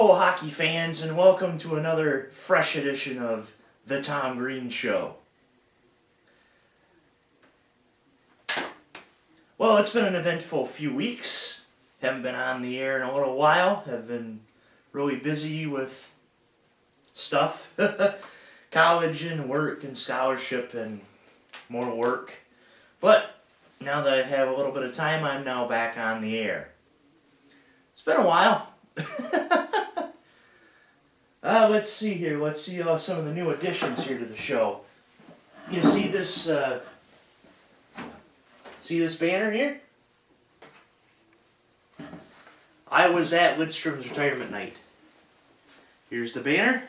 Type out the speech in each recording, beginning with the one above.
Hello, hockey fans, and welcome to another fresh edition of The Tom Greene Show. Well, it's been an eventful few weeks. Haven't been on the air in a little while. Have been really busy with stuff. College and work and scholarship and more work. But now that I've had a little bit of time, I'm now back on the air. It's been a while. Let's see here. Let's see some of the new additions here to the show. You see this banner here? I was at Lidstrom's retirement night. Here's the banner.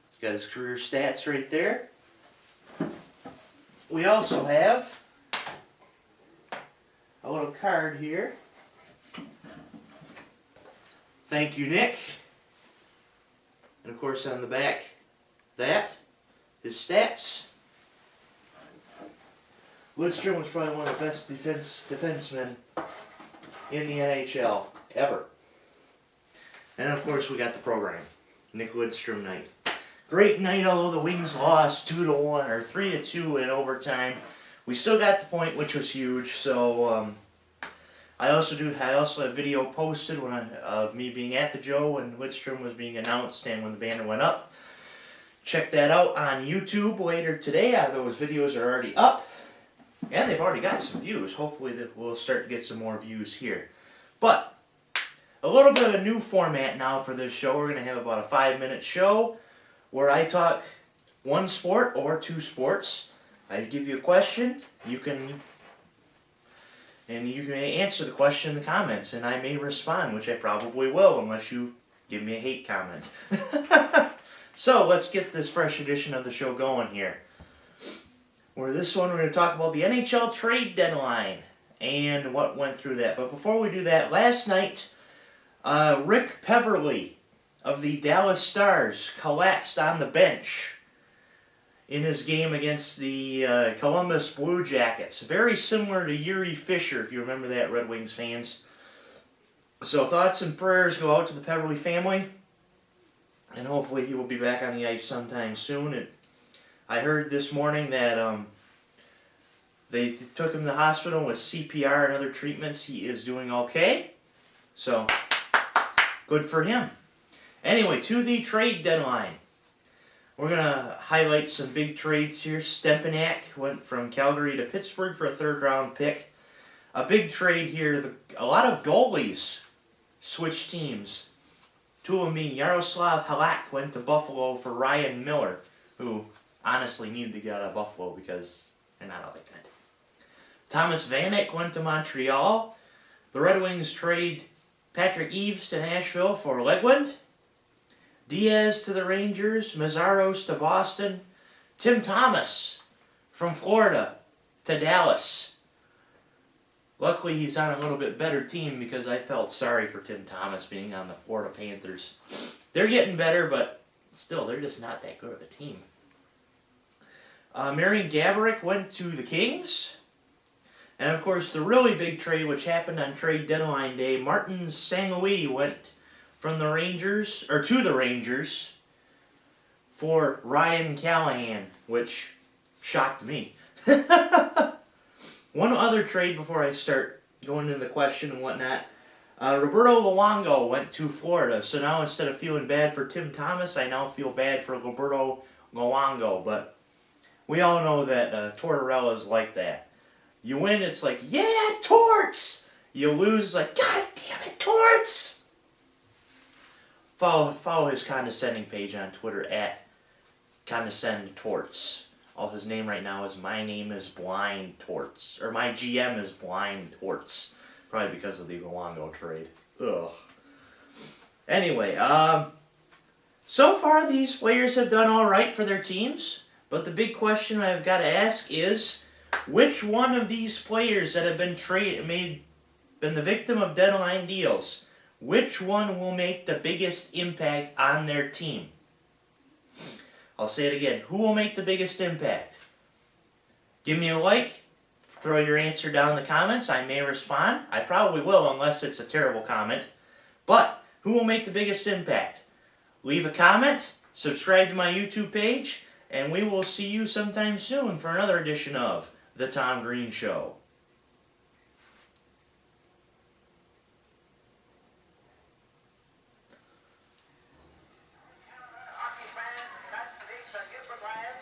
It's got his career stats right there. We also have a little card here. Thank you, Nick. And of course on the back, his stats. Lidstrom was probably one of the best defensemen in the NHL ever. And of course we got the program, Nick Lidstrom night. Great night, although the Wings lost 2-1 or 3-2 in overtime. We still got the point, which was huge. So I also have video posted of me being at the Joe when Lidstrom was being announced and when the banner went up. Check that out on YouTube later today. Those videos are already up. And they've already got some views. Hopefully we'll start to get some more views here. But a little bit of a new format now for this show. We're going to have about a 5-minute show where I talk one sport or two sports. I give you a question. You can answer the question in the comments, and I may respond, which I probably will, unless you give me a hate comment. So let's get this fresh edition of the show going here. We're going to talk about the NHL trade deadline and what went through that. But before we do that, last night, Rick Peverley of the Dallas Stars collapsed on the bench in his game against the Columbus Blue Jackets. Very similar to Yuri Fisher, if you remember that, Red Wings fans. So thoughts and prayers go out to the Peverley family. And hopefully he will be back on the ice sometime soon. I heard this morning that they took him to the hospital with CPR and other treatments. He is doing okay. So, good for him. Anyway, to the trade deadline. We're going to highlight some big trades here. Stepanak went from Calgary to Pittsburgh for a third-round pick. A big trade here. A lot of goalies switched teams. Two of them being Yaroslav Halak went to Buffalo for Ryan Miller, who honestly needed to get out of Buffalo because they're not all that good. Thomas Vanek went to Montreal. The Red Wings trade Patrick Eaves to Nashville for Legwand. Diaz to the Rangers, Mazzaros to Boston, Tim Thomas from Florida to Dallas. Luckily, he's on a little bit better team because I felt sorry for Tim Thomas being on the Florida Panthers. They're getting better, but still, they're just not that good of a team. Marian Gaborik went to the Kings. And of course, the really big trade, which happened on trade deadline day, Martin St. Louis went from the Rangers, or to the Rangers, for Ryan Callahan, which shocked me. One other trade before I start going into the question and whatnot. Roberto Luongo went to Florida, so now instead of feeling bad for Tim Thomas, I now feel bad for Roberto Luongo, but we all know that Tortorella's like that. You win, it's like, yeah, Torts! You lose, like, God damn it, Torts! Follow his condescending page on Twitter at condescendtorts. All his name right now is My Name is Blind Torts. Or My GM is Blind Torts. Probably because of the Luongo trade. Ugh. Anyway, so far these players have done alright for their teams. But the big question I've got to ask is, which one of these players that have been been the victim of deadline deals, which one will make the biggest impact on their team? I'll say it again. Who will make the biggest impact? Give me a like. Throw your answer down in the comments. I may respond. I probably will unless it's a terrible comment. But Who will make the biggest impact? Leave a comment, subscribe to my YouTube page, and we will see you sometime soon for another edition of The Tom Greene Show. Hockey fans, that's the Eastern Gilbert Land.